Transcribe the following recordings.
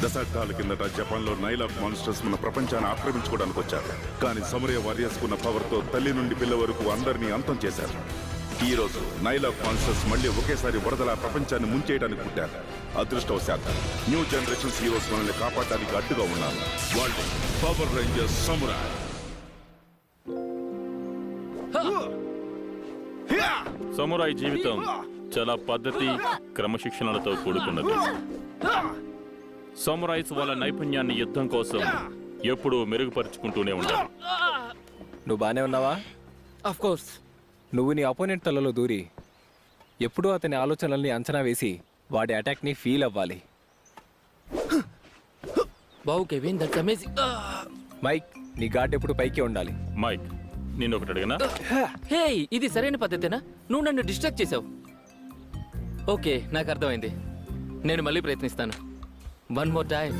దశాబ్దాల కిందట జపాన్లో నైలాక్ మాన్స్టర్స్ మన ప్రపంచాన్ని ఆక్రమించుకోవడానికి వచ్చారు. కానీ సమరయ వారియర్స్ కున్న పవర్తో తల్లి నుండి పిల్ల వరకు అందరినీ అంతం చేశారు. ఈ రోజు నైలాక్ మాన్స్టర్స్ మళ్ళీ ఒకేసారి వరదల ప్రపంచాన్ని ముంచేయడానికి పుట్టారు. అదృష్టవశాత్తు న్యూ జనరేషన్స్ హీరోస్ మనల్ని కాపాడడానికి అడ్డుగా ఉన్నారు. వాళ్ళు పవర్ రేంజర్స్ సమురాయ్. సమురాయ్ జీవితం చాలా పద్ధతి క్రమశిక్షణలతో కూడుకున్నది. సమురాయ్స్ వాళ్ళ నైపుణ్యాన్ని యుద్ధం కోసం ఎప్పుడూ మెరుగుపరుచుకుంటూనే ఉంటారు. నువ్వు బానే ఉన్నావా? Of course. నువ్వు నీ అపోనెంట్ తలలో దూరి ఎప్పుడూ అతని ఆలోచనల్ని అంచనా వేసి వాడి అటాక్ని ఫీల్ అవ్వాలి. Wow Kevin, that's amazing. Mike, నీ గార్డ్ ఎప్పుడు పైకి ఉండాలి. మైక్, నేను ఒకటి అడిగినా? హే, ఇది సరైన పద్ధతేనా? నువ్వు నన్ను డిస్ట్రాక్ట్ చేసావు. ఓకే, నాకు అర్థమైంది. నేను మళ్ళీ ప్రయత్నిస్తాను. One more time.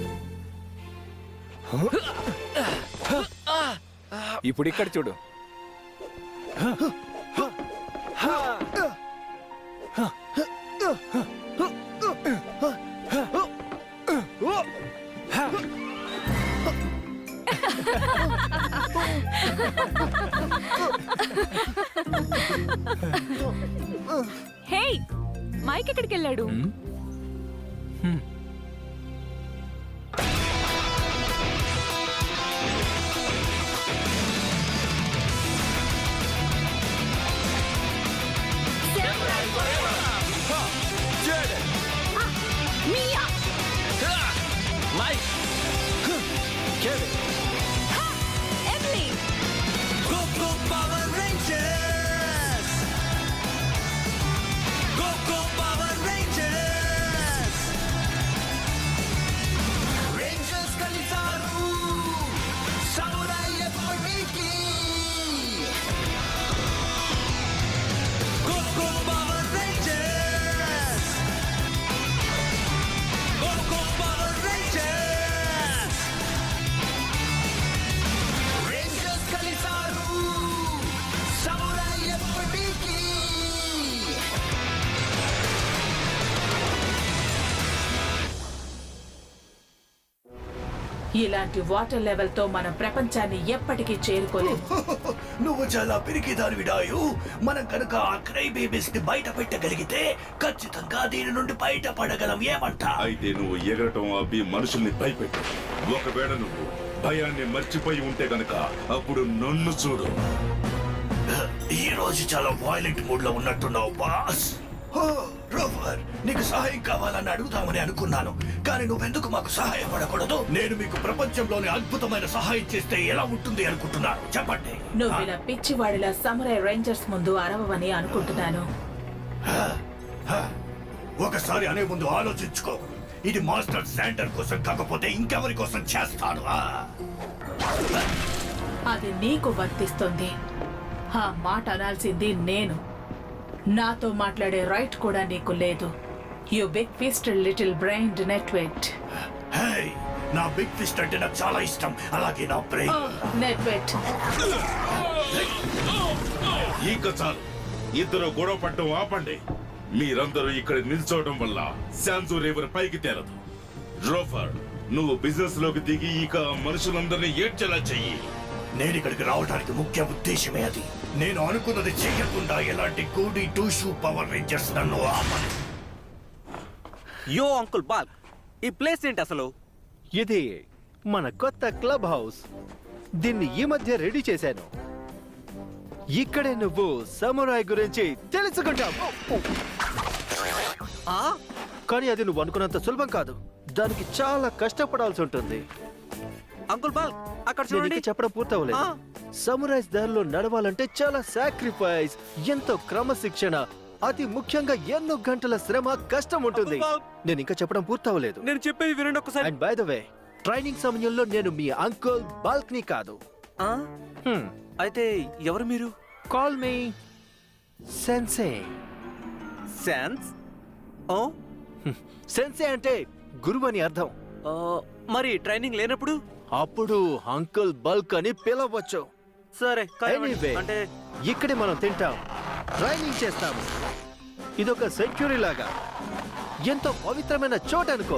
ఇప్పుడు ఇక్కడ చూడు. హే, మైక్ ఎక్కడికి వెళ్ళాడు? Mike, Kevin, Emily, Go Power Rangers! Go Power Rangers! Rangers కలిసారు సమురాయ్ ఎప్పటికీ. Go Power Rangers! Go Power Rangers! Rangers కలిసారు సమురాయ్ ఎప్పటికీ. ఇలాంటి వాటర్ లెవెల్ తో మనం ప్రపంచాన్ని ఎప్పటికీ చేరుకోలేము. నువ్వు చాలా పిరికిదానివిడాయు. మనం కనుక ఆ క్రై బేబీస్ ని బయట పెట్టగలిగితే ఖచ్చితంగా దీని నుండి బయట పడగలం. ఏమంటా? అయితే నువ్వు ఎగరటం అవి మనుషుల్ని భయపెట్టు. ఒకవేళ నువ్వు భయాన్ని మర్చిపోయి ఉంటే గనక అప్పుడు నన్ను చూడు. ఈ రోజు చాలా వైలెంట్ మూడ్ లో ఉన్నట్టున్నావు బాస్. రోవర్, నీకు సహాయం కావాలని అడుగుదామని అనుకున్నాను, కానీ నువ్వెందుకు మాకు సహాయపడకూడదు? నేను మీకు ప్రపంచంలోని అద్భుతమైన సహాయం చేస్తే ఎలా ఉంటుంది అనుకుంటున్నారు? చెప్పండి. నువ్వు ఇలా పిచ్చివాడిలా సమురాయ్ రేంజర్స్ ముందు అరవని అనుకుంటున్నాను. ఒకసారి అనే ముందు ఆలోచించుకో. ఇది మాస్టర్ శాండర్ కోసం కాకపోతే ఇంకెవరి కోసం చేస్తాను? అది నీకు వర్తిస్తుంది. ఆ మాట అనాల్సింది నేను. నాతో మాట్లాడే రైట్ కూడా నీకు లేదు. You big fist little brained nitwit. Hey, నా బిగ్ ఫిస్ట్ అంటే నాకు చాలా ఇష్టం. అలాగే నా బ్రెయిన్. నెట్వెట్, ఇక చాలు. ఇద్దరు గొడవ పడటం ఆపండి. మీరందరూ ఇక్కడ నిల్చోవడం వల్ల శాంజు రేవర్ పైకి తేలదు. రోఫర్, నువ్వు బిజినెస్ లోకి దిగి ఇక మనుషులందరినీ ఏడ్చేలా చెయ్యి. నేను ఇక్కడికి రావడానికి ముఖ్య ఉద్దేశమే అది. నేను అనుకున్నది చెయ్యకుండా ఎలాంటి గూడి టూషూ పవర్ రేంజర్స్ నన్ను ఆపను. యో అంకుల్ బాల్, ఈ ప్లేస్ ఏంటి అసలు? ఇది మన కొత్త క్లబ్ హౌస్. దీన్ని ఈ మధ్య రెడీ చేశాను. ఇక్కడే నువ్వు సమురాయ్ గురించి తెలుసుకుంటావు. కానీ అది నువ్వు అనుకున్నంత సులభం కాదు. దానికి చాలా కష్టపడాల్సి ఉంటుంది. అంకుల్ బాల్, అక్కడ నేను చూడండి. ఇంకా చెప్పడం పూర్తవలేదు. సమురాయ్స్ దారిలో నడవాలంటే చాలా సాక్రిఫైస్, ఎంతో క్రమశిక్షణ, అతి ముఖ్యంగా ఎన్నో గంటల శ్రమ, కష్టం ఉంటుంది. నేను ఇంకా చెప్పడం పూర్తవలేదు. నేను చెప్పేది వినండి ఒకసారి. And by the way, training సమయంలో నేను మీ అంకుల్ బాల్క్ని కాదు. అయితే ఎవరు మీరు? Call me సెన్సే. శాన్స్? సెన్సే అంటే గురువు అని అర్థం. మరి ట్రైనింగ్ లేనప్పుడు? అప్పుడు అంకుల్ బల్క్ అని పిలవచ్చు. సరే, Anyway, అంటే ఇక్కడే మనం తింటాం, ట్రైనింగ్ చేస్తాము. ఇదొక సెంచురీ లాగా, ఎంతో పవిత్రమైన చోటు అనుకో.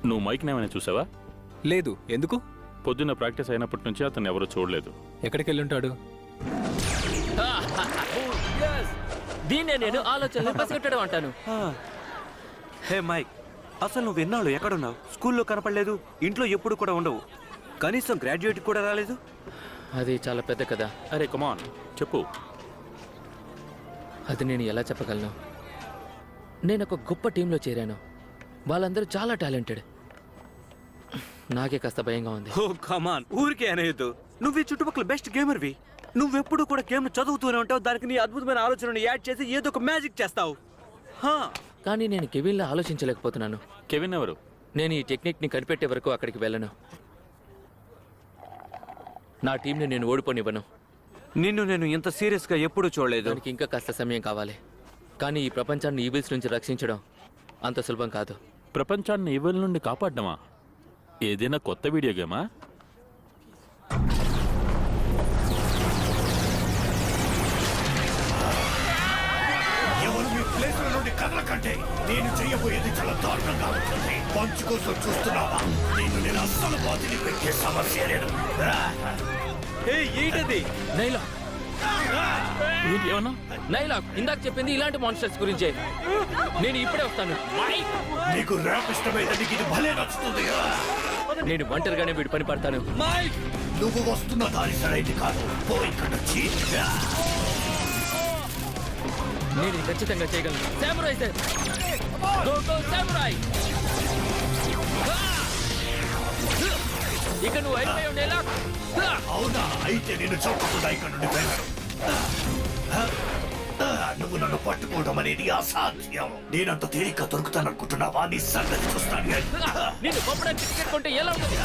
నువ్వు మైక్ ఏమైనా చూసావా? లేదు, ఎందుకు? పొద్దున్న ప్రాక్టీస్ అయినప్పటి నుంచి అతను ఎవరూ చూడలేదు. ఎక్కడికి వెళ్ళుంటాడు? దీన్నే నేను ఆలోచనలు పసిగట్టడం అంటాను. హే మైక్, అసలు నువ్వు ఎన్నాళ్ళు ఎక్కడున్నావు? స్కూల్లో కనపడలేదు, ఇంట్లో ఎప్పుడు కూడా ఉండవు, కనీసం గ్రాడ్యుయేట్ కూడా రాలేదు. అది చాలా పెద్ద కదా. అరే కమాన్, చెప్పు. అది నేను ఎలా చెప్పగలను? నేను ఒక గొప్ప టీంలో చేరాను. వాళ్ళందరూ చాలా టాలెంటెడ్. నాకే కాస్త భయంగా ఉంది. ఓ కమాన్, ఊరికే అనేయద్దు. నువ్వు ఈ చుట్టుపక్కల బెస్ట్ గేమర్వి. నువ్వెప్పుడు కూడా గేమ్ చదువుతూనే ఉంటావు, దానికి నీ అద్భుతమైన ఆలోచనను యాడ్ చేసి ఏదో ఒక మ్యాజిక్ చేస్తావు. కానీ నేను కెవిన్లా ఆలోచించలేకపోతున్నాను. కెవిన్ ఎవరు? నేను ఈ టెక్నిక్ని కనిపెట్టే వరకు అక్కడికి వెళ్ళను. నా టీంని నేను ఓడిపోనివ్వను. నిన్ను నేను ఇంత సీరియస్గా ఎప్పుడూ చూడలేదు. దానికి ఇంకా కాస్త సమయం కావాలి. కానీ ఈ ప్రపంచాన్ని ఈవిల్స్ నుంచి రక్షించడం అంత సులభం కాదు. ప్రపంచాన్ని ఈవిల్ నుండి కాపాడ్డమా? ఏదైనా కొత్త వీడియో గేమా? ఎవరు మీ ప్లేస్ నుండి కదలకంటే నేను చెయ్యబోయేది చాలా దారుణంగా ఉంటుంది. పంచు కోసం చూస్తున్నావా? నేను అస్సలు బాతిని పెట్టే సమస్య లేదు. ఏంటది? నైలా, ఏమన్నా? నైలా, ఇందాక చెప్పింది ఇలాంటి మాన్స్టర్స్ గురించే. నేను ఇప్పుడే వస్తాను. నీకు ర్యాప్ ఇష్టమైతే నీకు ఇది భలే నచ్చుతుంది. నేను ఒంటరిగానే వీడి పని పడతాను. నువ్వు వస్తున్న దారి సరైంది కాదు. పోయి ఇక్కడ వచ్చి నేను ఇది ఖచ్చితంగా చేయగలను. సామురాయ్ సార్, గో గో సామురాయ్! ఇక నువ్వు అయిపోయి ఉండేలా. అవునా? అయితే నేను చంపుతున్నా ఇక్కడ నుండి వెళ్ళను. నువ్వు నన్ను పట్టుకోవడం అనేది అసాధ్యం. నేనంత తేలిక దొరుకుతాననుకుంటున్నావా? నీ సంగతి చూస్తాను. నిన్ను పంపడానికి టికెట్ కొంటే ఎలా ఉంటుంది?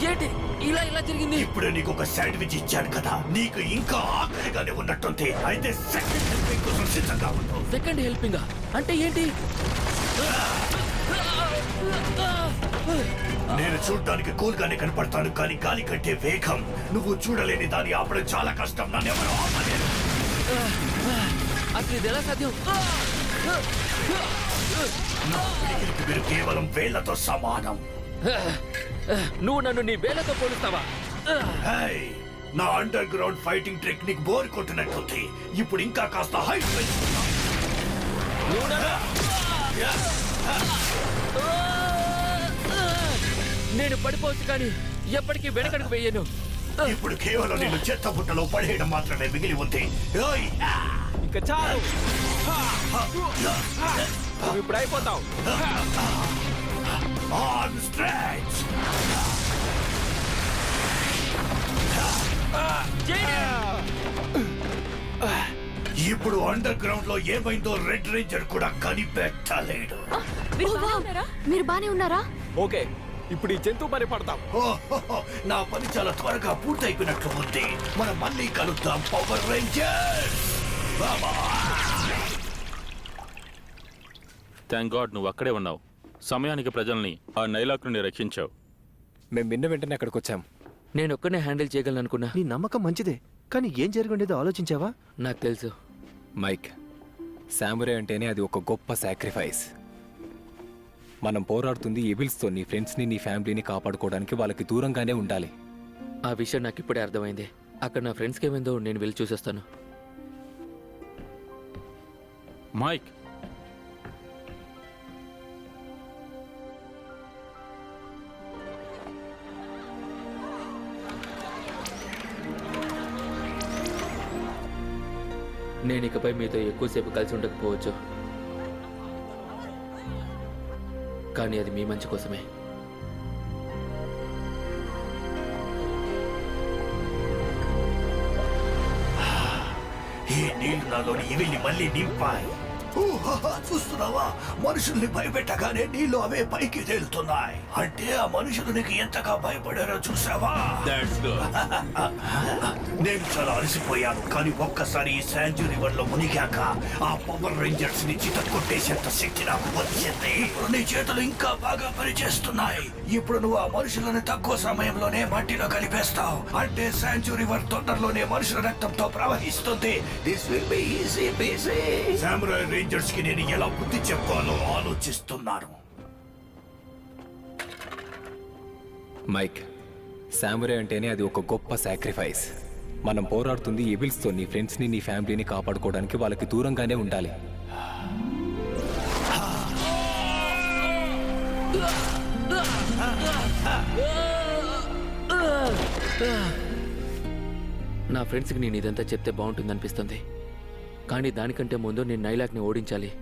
ఏంటి ఇలా ఇలా జరిగింది? ఇప్పుడు నీకు ఒక శాండ్విచ్ ఇచ్చాను కదా, నీకు ఇంకా ఆకలిగానే ఉన్నట్టుంది. అయితే సెకండ్ హెల్పింగ్ కోసం సిద్ధంగా ఉండు. సెకండ్ హెల్పింగా అంటే ఏంటి? నేను చూడడానికి కూల్ గానే కనపడతాను, కానీ గాలి కంటే వేగం. నువ్వు చూడలేని దాన్ని ఆపడం చాలా కష్టం. నన్ను ఎవరు ఆపలేరు. అసలు ఇది ఎలా సాధ్యం? నా పిడికిలికి మీరు కేవలం వేళ్లతో సమానం. నువ్వు నన్ను నీ వేలతో పోలుస్తావా? హే, నా underground fighting technique bore కొట్టినట్టుంది. ఇప్పుడు ఇంకా కాస్త హైట్ పెంచుతున్నా. నువ్వు నేను పడిపోవచ్చు, కానీ ఎప్పటికీ వెనకడుగు వేయను. ఇప్పుడు కేవలం నేను చెత్త బుట్టలో పడేయడం మాత్రమే మిగిలి ఉంది. ఓయ్! ఇంకా చాలు, నువ్వు ఇప్పుడు అయిపోతావు. Arm stretch. ఇప్పుడు అండర్ గ్రౌండ్ లో ఏమైందో రెడ్ రేంజర్ కూడా కనిపెట్టలేడు. మీరు బానే ఉన్నారా? ఓకే, ఇప్పుడు ఈ జంతువు పని పడతాం. ఓహో, నా పని చాలా త్వరగా పూర్తయిపోయినట్లు ఉంది. మనం మళ్ళీ కలుద్దాం, పవర్ రేంజర్. థ్యాంక్ గాడ్ నువ్వు అక్కడే ఉన్నావు. సమయానికి ప్రజల్ని ఆ నైలాక్ నుండి రక్షించావు. మేము విన్న వెంటనే అక్కడికి వచ్చాం. నేను ఒక్కనే హ్యాండిల్ చేయగలను అనుకున్నా. నీ నమ్మకం మంచిదే, కానీ ఏం జరిగి ఉండేదో ఆలోచించావా? నాకు తెలుసు మైక్, సామురే అంటేనే అది ఒక గొప్ప సాక్రిఫైస్. మనం పోరాడుతుంది ఎవిల్స్తో. నీ ఫ్రెండ్స్ని, నీ ఫ్యామిలీని కాపాడుకోవడానికి వాళ్ళకి దూరంగానే ఉండాలి. ఆ విషయం నాకు ఇప్పుడే అర్థమైంది. అక్కడ నా ఫ్రెండ్స్కి ఏమైందో నేను వెళ్ళి చూసేస్తాను. మైక్, నేను ఇకపై మీతో ఎక్కువసేపు కలిసి ఉండకపోవచ్చు, కానీ అది మీ మంచి కోసమే. ఈ నీళ్లు నాలోని ఇవిని మళ్ళీ నింపాయి. చూస్తున్నావా, మనుషుల్ని భయపెట్టగానే నీళ్ళు అవే పైకి తేలుతున్నాయి. అంటే ఆ మనుషులు నీకు ఎంతగా భయపడారో చూసావా? నేను చాలా అలసిపోయాను, కానీ ఒక్కసారి ఈ శాంజు రివర్ లో మునిగాక ఆ పవర్ రేంజర్స్ ని చితక్కొట్టేసేంత శక్తి నాకు వచ్చింది. ఇప్పుడు నీ చేతులు ఇంకా బాగా పనిచేస్తున్నాయి. ఇప్పుడు నువ్వు ఆ మనుషులను తక్కువ సమయంలోనే మట్టిలో కలిపేస్తావు. అంటే శాంజు రివర్ తొందరలోనే మనుషుల రక్తంతో ప్రవహిస్తుంది. This will be easy PG. సామురాయ్ Rangers కి నేను ఎలా బుద్ధి చెప్పాలో ఆలోచిస్తున్నాను. మైక్, సామురే అంటేనే అది ఒక గొప్ప సాక్రిఫైస్. మనం పోరాడుతుంది ఎవిల్స్తో నీ ఫ్రెండ్స్ని నీ ఫ్యామిలీని కాపాడుకోవడానికి వాళ్ళకి దూరంగానే ఉండాలి. నా ఫ్రెండ్స్కి నేను ఇదంతా చెప్తే బాగుంటుందనిపిస్తుంది, కానీ దానికంటే ముందు నేను నైలాక్ని ఓడించాలి.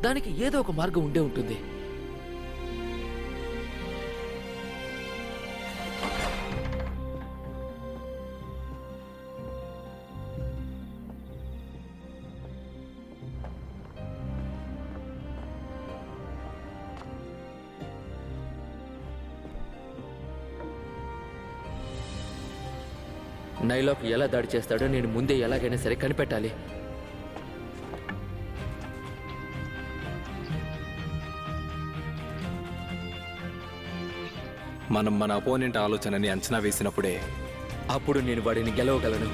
దానికి ఏదో ఒక మార్గం ఉండే ఉంటుంది. నైలాక్ ఎలా దాడి చేస్తాడో నేను ముందే ఎలాగైనా సరే కనిపెట్టాలి. మనం మన అపోనెంట్ ఆలోచనని అంచనా వేసినప్పుడే అప్పుడు నేను వాడిని గెలవగలను.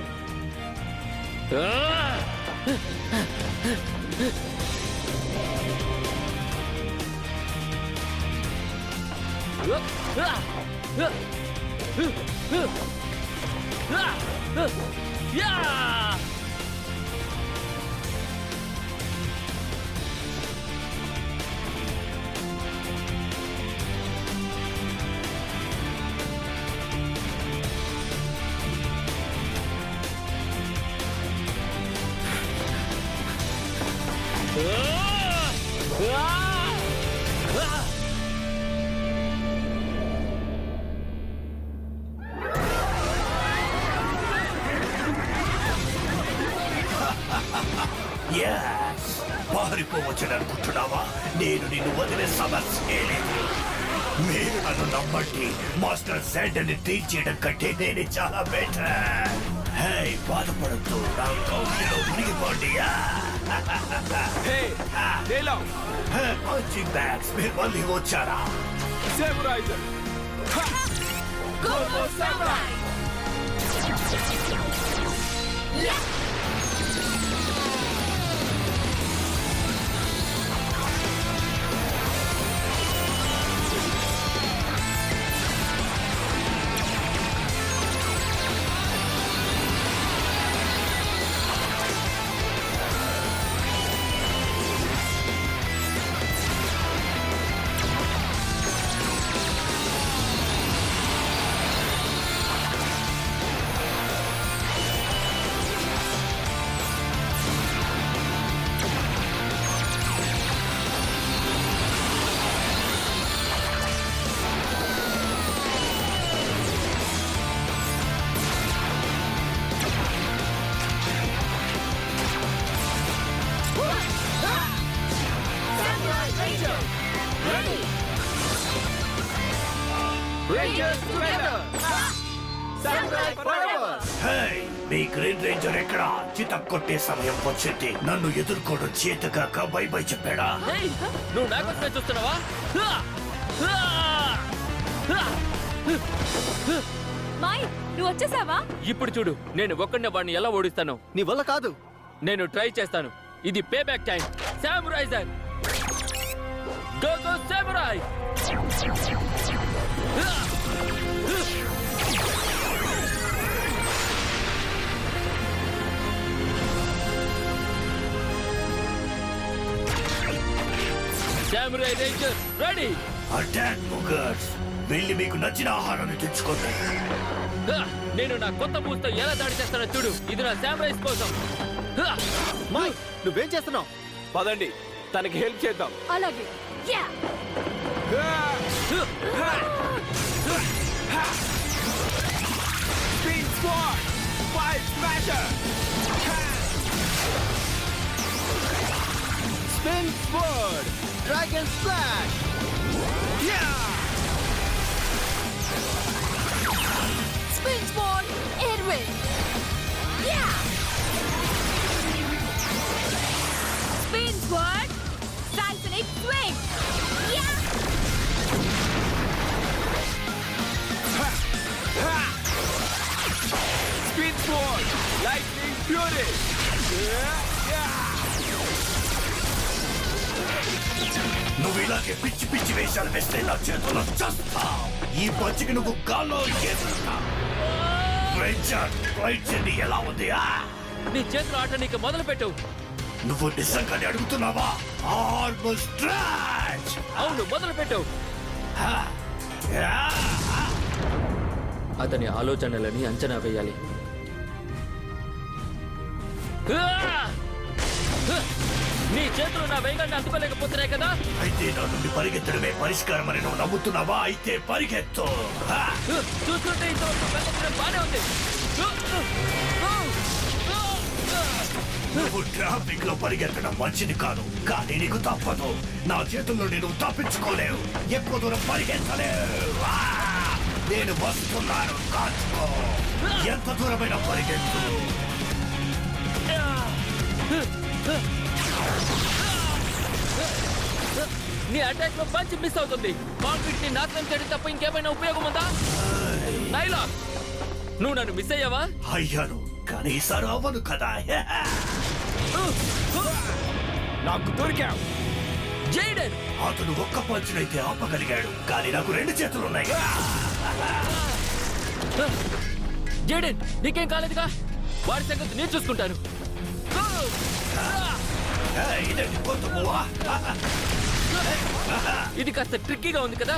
పారిపోవచ్చని అనుకుంటున్నావా? నేను నిన్ను వదిలే సమస్య లేదు. మీరు నన్ను నమ్మండి. మాస్టర్ జెడ్ అని ట్రీట్ చేయడం కంటే నేనే చాలా బెటర్. హే, బాధపడద్దు, నా కౌగిలిలో మునిగిపోండి. పంచింగ్ బ్యాగ్స్, మీరు మళ్ళీ వచ్చారా? మీ గ్రీన్ రేంజర్ ఎక్కడ? చితక్ కొట్టే సమయం వచ్చింది. నన్ను ఎదుర్కోవడం చేతగాక బై బై చెప్పాడా? నువ్వు నాకోసమే చూస్తున్నావా? మాయ్, నువ్వు వచ్చేసావా? ఇప్పుడు చూడు, నేను ఒక్కడినే వాడిని ఎలా ఓడిస్తాను. నీ వల్ల కాదు. నేను ట్రై చేస్తాను. ఇది pay back time. Samurai Z, go go samurai! Samurai ranger ready. Attack muggers, వెళ్ళి మీకు నచ్చిన ఆహారాన్ని తెచ్చుకోండి. నేను నా కొత్త మూస్తో ఎలా దాడి చేస్తానో చూడు. ఇది నా సామురైస్ కోసం. మైక్, నువ్వేం చేస్తున్నావు? పదండి, తనకి హెల్ప్ చేద్దాం. అలాగే. Yeah! Spin sword dragon splash Spin Sword, Edwin. Yeah. Spin Sword, Seismic Swing. Yeah. Spin sword lightning fury నువ్వు ఇలాగే పిచ్చి పిచ్చి వేషాలు వేస్తే నా చేతుల్లో చస్తావు. ఈ పచ్చికి నువ్వు గాల్లో ఎదురుతావు. ఎలా ఉంది నీ చేతిలో ఆట నీకు మొదలు పెట్టు. నువ్వు నిజంగానే అడుగుతున్నావా? Almost scratch. అవును, మొదలు పెట్టు. అతని ఆలోచనలని అంచనా వేయాలి. నీ చేతులు నా వేగాన్ని అందుకోలేకపోతున్నాయి కదా. అయితే నా నుండి పరిగెత్తడమే పరిష్కారం అని నువ్వు నమ్ముతున్నావా? అయితే పరిగెత్తు. చూస్తుంటే ఇంతవరకు వెళ్ళడం బానే ఉంది. నువ్వు ట్రాఫిక్ లో పరిగెత్తడం మంచిది కాదు, కానీ నీకు తప్పదు. నా చేతుల్లో నేను తప్పించుకోలేవు. ఎక్కువ దూరం పరిగెత్తలేవు. నేను వస్తున్నాను, కాచుకో. ఎంత దూరమైన పరిగెత్తు. నీ అటాక్ లో పంచ్ మిస్ అవుతుంది. కాంక్రీట్ ని నాశనం చేయడం తప్ప ఇంకేమైనా ఉపయోగం ఉందా? నైలాక్, నువ్వు నన్ను మిస్ అయ్యావా? అయ్యాను, కానీ ఈసారి అవ్వను కదా. నాకు దొరికావు. జైడెన్, అతను ఒక్క పంచునైతే ఆపగలిగాడు, కానీ నాకు రెండు చేతులున్నాయి. జైడెన్, నీకేం కాలేదుగా? వాడి సంగతి నేను చూసుకుంటాను. ఇదేంటి కొత్త పువ్వా? ఇది కాస్త ట్రిక్కీగా ఉంది కదా.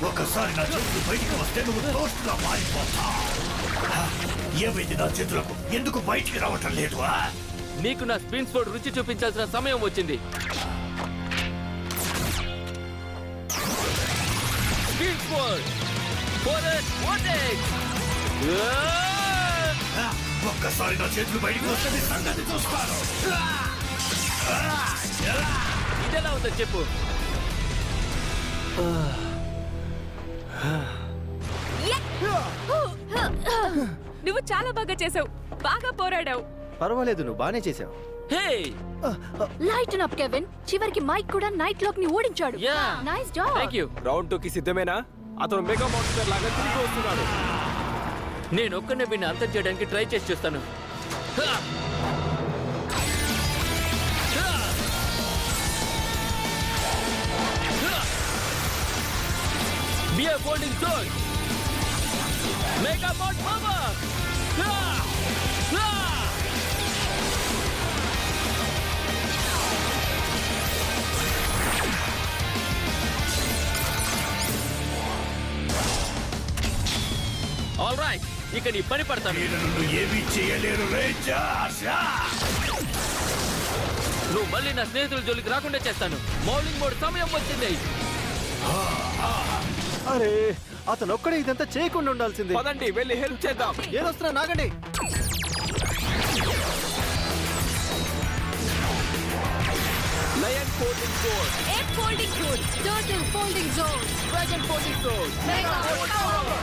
ఒక్కసారి నా చేతులు బయటికి వస్తే నువ్వు టోస్ట్ లా మారిపోతావు. ఏమైంది నా చేతులకు? ఎందుకు బయటికి రావటం లేదు? నీకు నా స్పిన్ స్పోర్ట్ రుచి చూపించాల్సిన సమయం వచ్చింది. Spin sport forest vortex. ఒక్కసారి నా చేతులు బయటికి వస్తే నీ సంగతి చూస్తాను. ఇదెలా ఉందో చెప్పు. నువ్వు చాలా బాగా చేసావు. బాగా పోరాడావు. పర్వాలేదు, నువ్వు బానే చేసావు. హే, లైటన్ అప్ కెవిన్. చివరికి మైక్ కూడా నైట్ లాక్ ని ఓడించాడు. Yeah, nice job. Thank you. Round 2కి సిద్ధమేనా? అతను మెగా మాన్స్టర్ లాగా తిరిగి వస్తున్నాడు. నేను ఒక్కనే వీడిని అంతం చేయడానికి ట్రై చేసి చూస్తాను. Be a folding sword. Mega Mod Power. All right, ఇక నీ పని పడతాను. నేను నిన్ను ఏమీ చేయలేరు రేంజర్స్. నువ్వు మళ్ళీ నా స్నేహితుల జోలికి రాకుండా చేస్తాను. మౌలింగ్ మోడ్ సమయం వచ్చింది. అరే, అతను ఒక్కడే ఇదంతా చేయకుండా ఉండాల్సింది. పదండి, వెళ్ళి హెల్ప్ చేద్దాం. ఏదొస్తున్నా నాగండి. Lion folding sword, Egg folding sword. Turtle folding zone. Dragon folding sword. Mega Mod Power.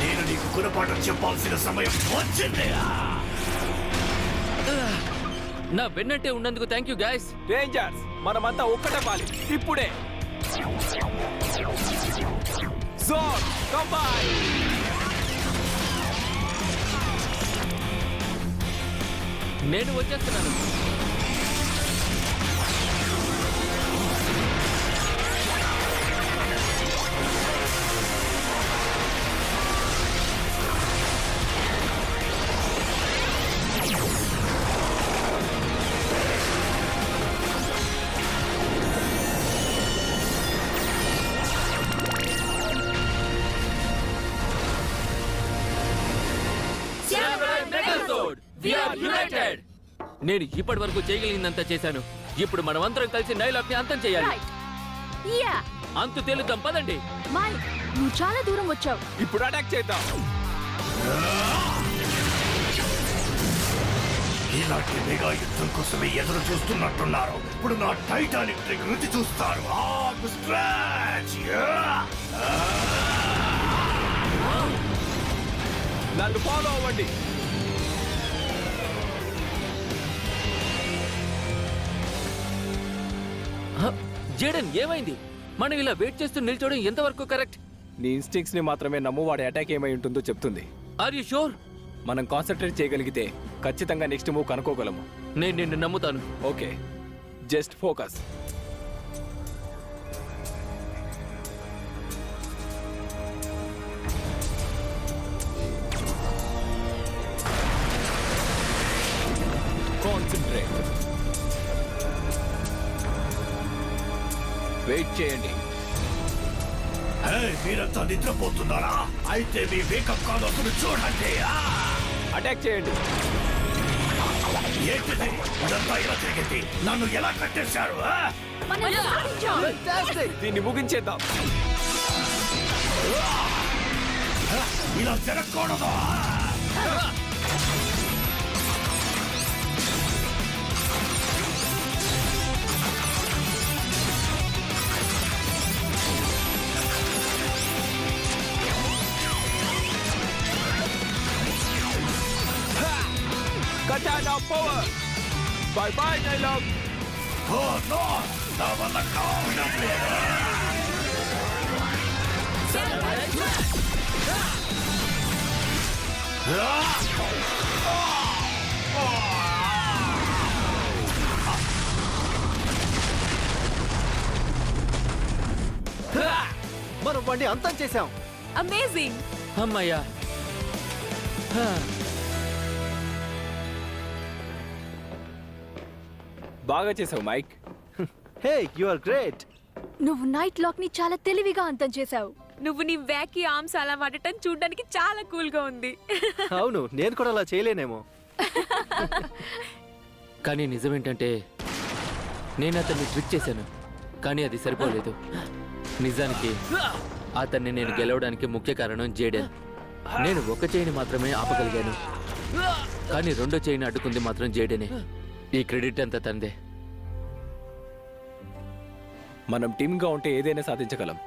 నేను నీకు గుణపాఠం చెప్పాల్సిన సమయం వచ్చింది. నా వెన్నంటే ఉన్నందుకు థ్యాంక్ యూ గైస్. రేంజర్స్, మనమంతా ఒక్కటవ్వాలి ఇప్పుడే. Zone combine. నేను వచ్చేస్తున్నాను. Samurai Megazord, we are united. నేను ఇప్పటి వరకు చేయగలిగినంత చేశాను. ఇప్పుడు మనమందరం కలిసి నైలాక్ ని అంతం చేయాలి. Right. యా అంతు తేలుద్దాం పదండి. మైక్ నువ్వు చాలా దూరం వచ్చావు. ఇప్పుడు అటాక్ చేద్దాం. ఇలాంటి మెగా యుద్ధం కోసమే ఎదురు చూస్తున్నట్టున్నారు. ఇప్పుడు నా టైటానిక్ ట్రిక్ రుచి చూస్తారు. స్ట్రాచ్ నన్ను ఫాలో అవ్వండి. జేడెన్ ఏమైంది? మనం ఇలా వెయిట్ చేస్తూ నిల్చోవడం ఎంతవరకు కరెక్ట్? నీ ఇన్స్టింక్ట్స్ ని మాత్రమే నమ్ము. వాడి అటాక్ ఏమై ఉంటుందో చెప్తుంది. Are you sure? మనం కాన్సన్ట్రేట్ చేయగలిగితే ఖచ్చితంగా నెక్స్ట్ మూవ్ కనుక్కోగలము. నేను నిన్ను నమ్ముతాను. Okay, just focus. Concentrate. Wait చేయండి. మీరంతా నిద్రపోతున్నారా? అయితే మీ వేకప్ కాల్ అప్పుడు చూడండి. అటాక్ చేయండి. ఏంటిది ఇదంతా ఇలా జరిగింది? నన్ను ఎలా కట్టేశారు? మనం సాధించాం. దీన్ని ముగించేద్దాం. ఇలా జరగకూడదు. Katana power. Bye bye, Nylon. Oh no! నా వల్ల కావట్లేదు. మనం వాడిని అంతం చేశాం. అమేజింగ్. అమ్మయ్యా. బాగా చేసావు Mike. Hey, you are great. నువ్వు నైట్ లాక్ ని చాలా తెలివిగా అంతం చేశావు. నువ్వు నీ వ్యాకీ ఆర్మ్స్ అలా వాడటం చూడడానికి చాలా కూల్ గా ఉంది. అవును, నేను కూడా అలా చేయలేనేమో. కానీ నిజమేంటంటే నేను అతన్ని ట్రిక్ చేశాను, కానీ అది సరిపోలేదు. నిజానికి అతన్ని నేను గెలవడానికి ముఖ్య కారణం జేడెన్. నేను ఒక చేయిని మాత్రమే ఆపగలిగాను, కానీ రెండో చేయిని అడ్డుకుంది మాత్రం జేడెనే. ఈ క్రెడిట్ అంతా తందే. మనం టీమ్గా ఉంటే ఏదైనా సాధించగలం.